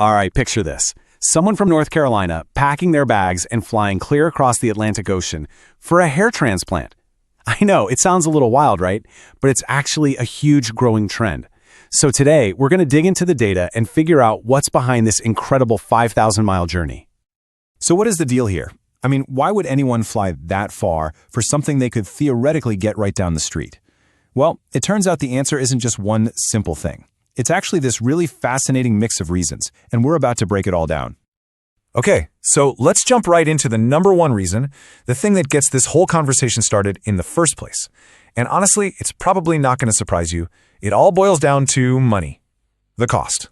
All right, picture this. Someone from North Carolina packing their bags and flying clear across the Atlantic Ocean for a hair transplant. I know, it sounds a little wild, right? But it's actually a huge growing trend. So today, we're going to dig into the data and figure out what's behind this incredible 5,000-mile journey. So what is the deal here? I mean, why would anyone fly that far for something they could theoretically get right down the street? Well, it turns out the answer isn't just one simple thing. It's actually this really fascinating mix of reasons, and we're about to break it all down. Okay, so let's jump right into the number one reason, the thing that gets this whole conversation started in the first place. And honestly, it's probably not going to surprise you. It all boils down to money. The cost.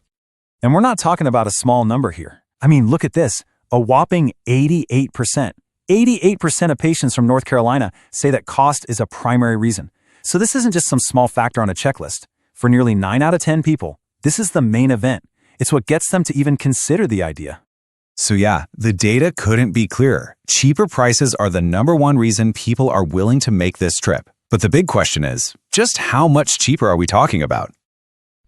And we're not talking about a small number here. I mean, look at this. A whopping 88%. 88% of patients from North Carolina say that cost is a primary reason. So this isn't just some small factor on a checklist. For nearly 9 out of 10 people, this is the main event. It's what gets them to even consider the idea. So yeah, the data couldn't be clearer. Cheaper prices are the number one reason people are willing to make this trip. But the big question is, just how much cheaper are we talking about?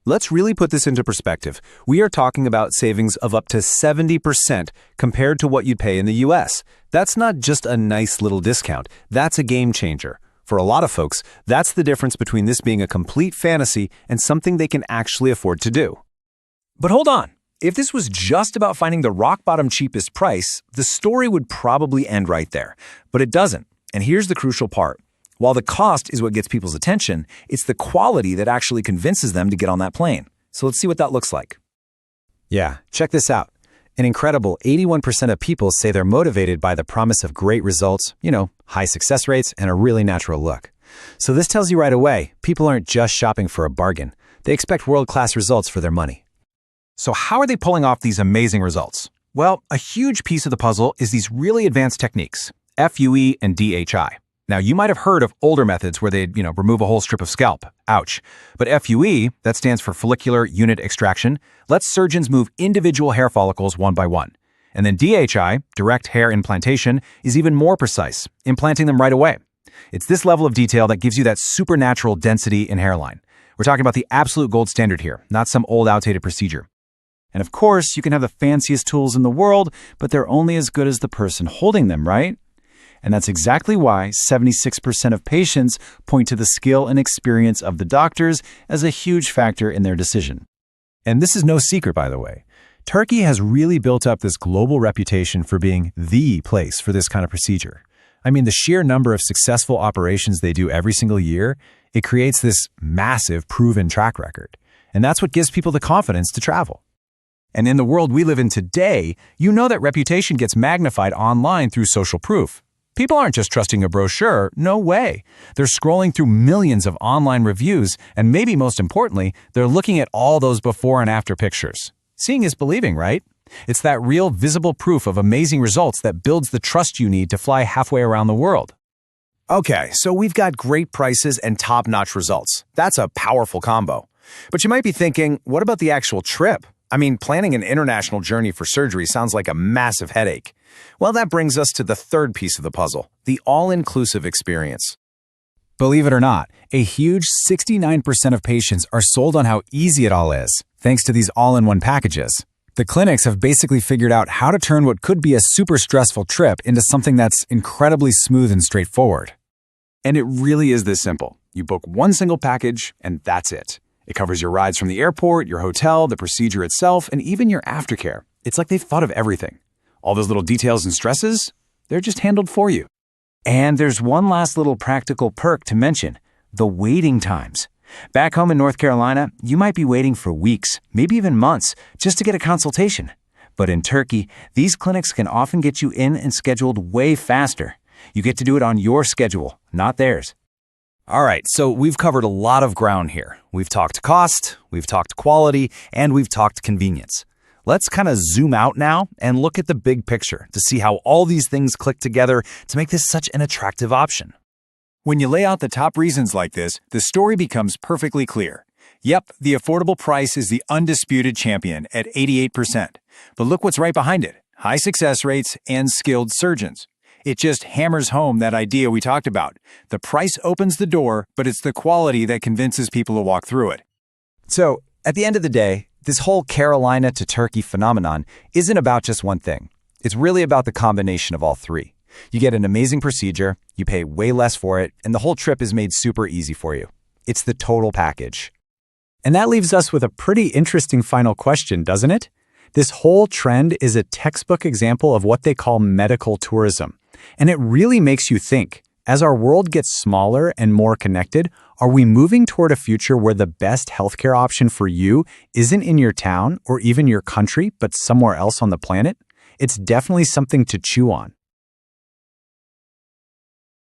Let's really put this into perspective. We are talking about savings of up to 70% compared to what you'd pay in the US. That's not just a nice little discount. That's a game changer. For a lot of folks, that's the difference between this being a complete fantasy and something they can actually afford to do. But hold on. If this was just about finding the rock-bottom cheapest price, the story would probably end right there. But it doesn't. And here's the crucial part. While the cost is what gets people's attention, it's the quality that actually convinces them to get on that plane. So let's see what that looks like. Yeah, check this out. An incredible 81% of people say they're motivated by the promise of great results, high success rates, and a really natural look. So this tells you right away, people aren't just shopping for a bargain. They expect world-class results for their money. So how are they pulling off these amazing results? Well, a huge piece of the puzzle is these really advanced techniques, FUE and DHI. Now, you might have heard of older methods where they'd, remove a whole strip of scalp. Ouch. But FUE, that stands for follicular unit extraction, lets surgeons move individual hair follicles one by one. And then DHI, direct hair implantation, is even more precise, implanting them right away. It's this level of detail that gives you that supernatural density in hairline. We're talking about the absolute gold standard here, not some old outdated procedure. And of course, you can have the fanciest tools in the world, but they're only as good as the person holding them, right? And that's exactly why 76% of patients point to the skill and experience of the doctors as a huge factor in their decision. And this is no secret, by the way. Turkey has really built up this global reputation for being the place for this kind of procedure. I mean, the sheer number of successful operations they do every single year, it creates this massive proven track record. And that's what gives people the confidence to travel. And in the world we live in today, you know that reputation gets magnified online through social proof. People aren't just trusting a brochure, no way. They're scrolling through millions of online reviews, and maybe most importantly, they're looking at all those before and after pictures. Seeing is believing, right? It's that real visible proof of amazing results that builds the trust you need to fly halfway around the world. Okay, so we've got great prices and top-notch results. That's a powerful combo. But you might be thinking, what about the actual trip? I mean, planning an international journey for surgery sounds like a massive headache. Well, that brings us to the third piece of the puzzle, the all-inclusive experience. Believe it or not, a huge 69% of patients are sold on how easy it all is, thanks to these all-in-one packages. The clinics have basically figured out how to turn what could be a super stressful trip into something that's incredibly smooth and straightforward. And it really is this simple. You book one single package, and that's it. It covers your rides from the airport, your hotel, the procedure itself, and even your aftercare. It's like they've thought of everything. All those little details and stresses, they're just handled for you. And there's one last little practical perk to mention, the waiting times. Back home in North Carolina, you might be waiting for weeks, maybe even months, just to get a consultation. But in Turkey, these clinics can often get you in and scheduled way faster. You get to do it on your schedule, not theirs. All right, so we've covered a lot of ground here. We've talked cost, we've talked quality, and we've talked convenience. Let's kind of zoom out now and look at the big picture to see how all these things click together to make this such an attractive option. When you lay out the top reasons like this, the story becomes perfectly clear. Yep, the affordable price is the undisputed champion at 88%. But look what's right behind it, high success rates and skilled surgeons. It just hammers home that idea we talked about. The price opens the door, but it's the quality that convinces people to walk through it. So, at the end of the day, This whole Carolina to Turkey phenomenon isn't about just one thing. It's really about the combination of all three. You get an amazing procedure, you pay way less for it, and the whole trip is made super easy for you. It's the total package. And that leaves us with a pretty interesting final question, doesn't it? This whole trend is a textbook example of what they call medical tourism. And it really makes you think, as our world gets smaller and more connected, are we moving toward a future where the best healthcare option for you isn't in your town or even your country, but somewhere else on the planet? It's definitely something to chew on.